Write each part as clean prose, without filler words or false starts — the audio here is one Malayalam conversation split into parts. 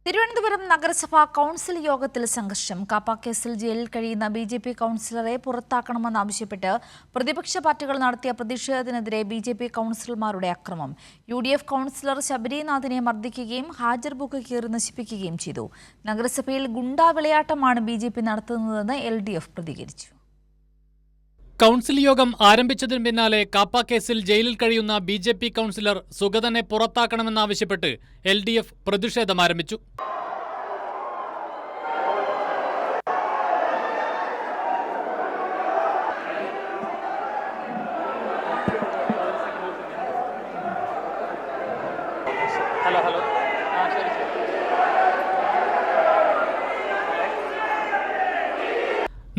തിരുവനന്തപുരം നഗരസഭാ കൗൺസിൽ യോഗത്തിൽ സംഘർഷം. കാപ്പ കേസിൽ ജയിലിൽ കഴിയുന്ന ബിജെപി കൗൺസിലറെ പുറത്താക്കണമെന്നാവശ്യപ്പെട്ട് പ്രതിപക്ഷ പാർട്ടികൾ നടത്തിയ പ്രതിഷേധത്തിനെതിരെ ബിജെപി കൗൺസിലർമാരുടെ അക്രമം. യുഡിഎഫ് കൗൺസിലർ ശബരിനാഥിനെ മർദ്ദിക്കുകയും ഹാജർ ബുക്ക് കീറി നശിപ്പിക്കുകയും ചെയ്തു. നഗരസഭയിൽ ഗുണ്ടാ വിളയാട്ടമാണ് ബിജെപി നടത്തുന്നതെന്ന് എൽഡിഎഫ് പ്രതികരിച്ചു. കൗൺസിൽ യോഗം ആരംഭിച്ചതിന് പിന്നാലെ കാപ്പ കേസിൽ ജയിലിൽ കഴിയുന്ന ബിജെപി കൗൺസിലർ സുഗതനെ പുറത്താക്കണമെന്നാവശ്യപ്പെട്ട് എൽഡിഎഫ് പ്രതിഷേധം ആരംഭിച്ചു.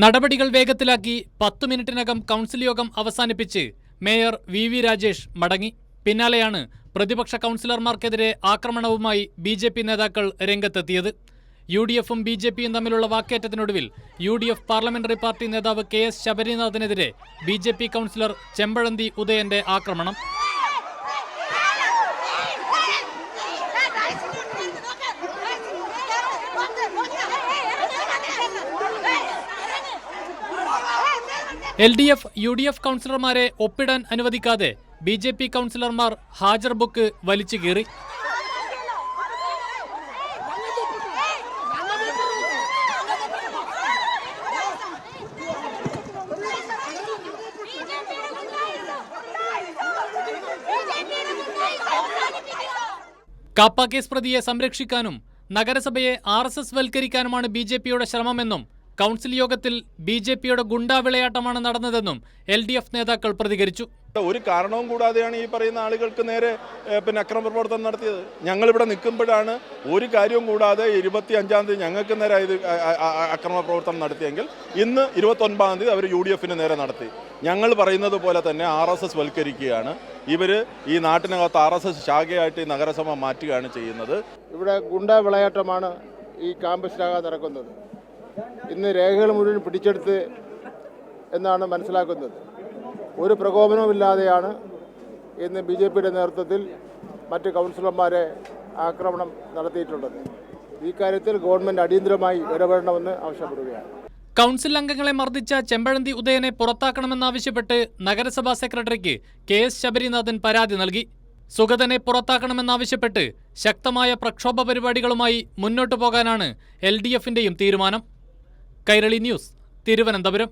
നടപടികൾ വേഗത്തിലാക്കി 10 മിനിറ്റിനകം കൗൺസിൽ യോഗം അവസാനിപ്പിച്ച് മേയർ വി രാജേഷ് മടങ്ങി. പിന്നാലെയാണ് പ്രതിപക്ഷ കൗൺസിലർമാർക്കെതിരെ ആക്രമണവുമായി ബിജെപി നേതാക്കൾ രംഗത്തെത്തിയത്. യുഡിഎഫും ബിജെപിയും തമ്മിലുള്ള വാക്കേറ്റത്തിനൊടുവിൽ യുഡിഎഫ് പാർലമെന്ററി പാർട്ടി നേതാവ് KS ശബരിനാഥിനെതിരെ ബിജെപി കൗൺസിലർ ചെമ്പഴന്തി ഉദയന്റെ ആക്രമണം. LDF UDF കൗൺസിലർമാരെ ഒപ്പിടാൻ അനുവദിക്കാതെ ബിജെപി കൗൺസിലർമാർ ഹാജർ ബുക്ക് വലിച്ചു കീറി. കാപ്പ കേസ് പ്രതിയെ സംരക്ഷിക്കാനും നഗരസഭയെ RSS വൽക്കരിക്കാനുമാണ് ബിജെപിയുടെ ശ്രമമെന്നും കൗൺസിൽ യോഗത്തിൽ ബിജെപിയുടെ ഗുണ്ടാ വിളയാട്ടമാണ് നടന്നതെന്നും LDF നേതാക്കൾ പ്രതികരിച്ചു. ഒരു കാരണവും കൂടാതെയാണ് ഈ പറയുന്ന ആളുകൾക്ക് നേരെ അക്രമ പ്രവർത്തനം നടത്തിയത്. ഞങ്ങളിവിടെ നിൽക്കുമ്പോഴാണ് ഒരു കാര്യവും കൂടാതെ 25-ാം തീയതി ഞങ്ങൾക്ക് നേരെ അക്രമ പ്രവർത്തനം നടത്തിയെങ്കിൽ ഇന്ന് 29-ാം തീയതി അവർ UDFന് നേരെ നടത്തി. ഞങ്ങൾ പറയുന്നത് പോലെ തന്നെ RSS വൽക്കരിക്കുകയാണ്. ഇവർ ഈ നാട്ടിനകത്ത് RSS ശാഖയായിട്ട് ഈ നഗരസഭ മാറ്റുകയാണ് ചെയ്യുന്നത്. ഇവിടെ ഗുണ്ടാ വിളയാട്ടമാണ് ഈ ക്യാമ്പസിനകത്ത് നടക്കുന്നത്. ഇന്ന് രേഖകൾ മുഴുവൻ പിടിച്ചെടുത്ത് എന്നാണ് മനസ്സിലാക്കുന്നത്. ഒരു പ്രകോപനവുമില്ലാതെയാണ് ഇന്ന് BJPയുടെ നേതൃത്വത്തിൽ മറ്റ് കൗൺസിലർമാരെ ആക്രമണം നടത്തിയിട്ടുള്ളത്. ഈ കാര്യത്തിൽ ഗവൺമെന്റ് അടിയന്തരമായി ഇടപെടണമെന്ന് ആവശ്യപ്പെടുകയാണ്. കൗൺസിൽ അംഗങ്ങളെ മർദ്ദിച്ച ചെമ്പഴന്തി ഉദയനെ പുറത്താക്കണമെന്നാവശ്യപ്പെട്ട് നഗരസഭാ സെക്രട്ടറിക്ക് KS ശബരിനാഥൻ പരാതി നൽകി. സുഗതനെ പുറത്താക്കണമെന്നാവശ്യപ്പെട്ട് ശക്തമായ പ്രക്ഷോഭ പരിപാടികളുമായി മുന്നോട്ടു പോകാനാണ് LDFന്റെയും തീരുമാനം. കൈരളി ന്യൂസ്, തിരുവനന്തപുരം.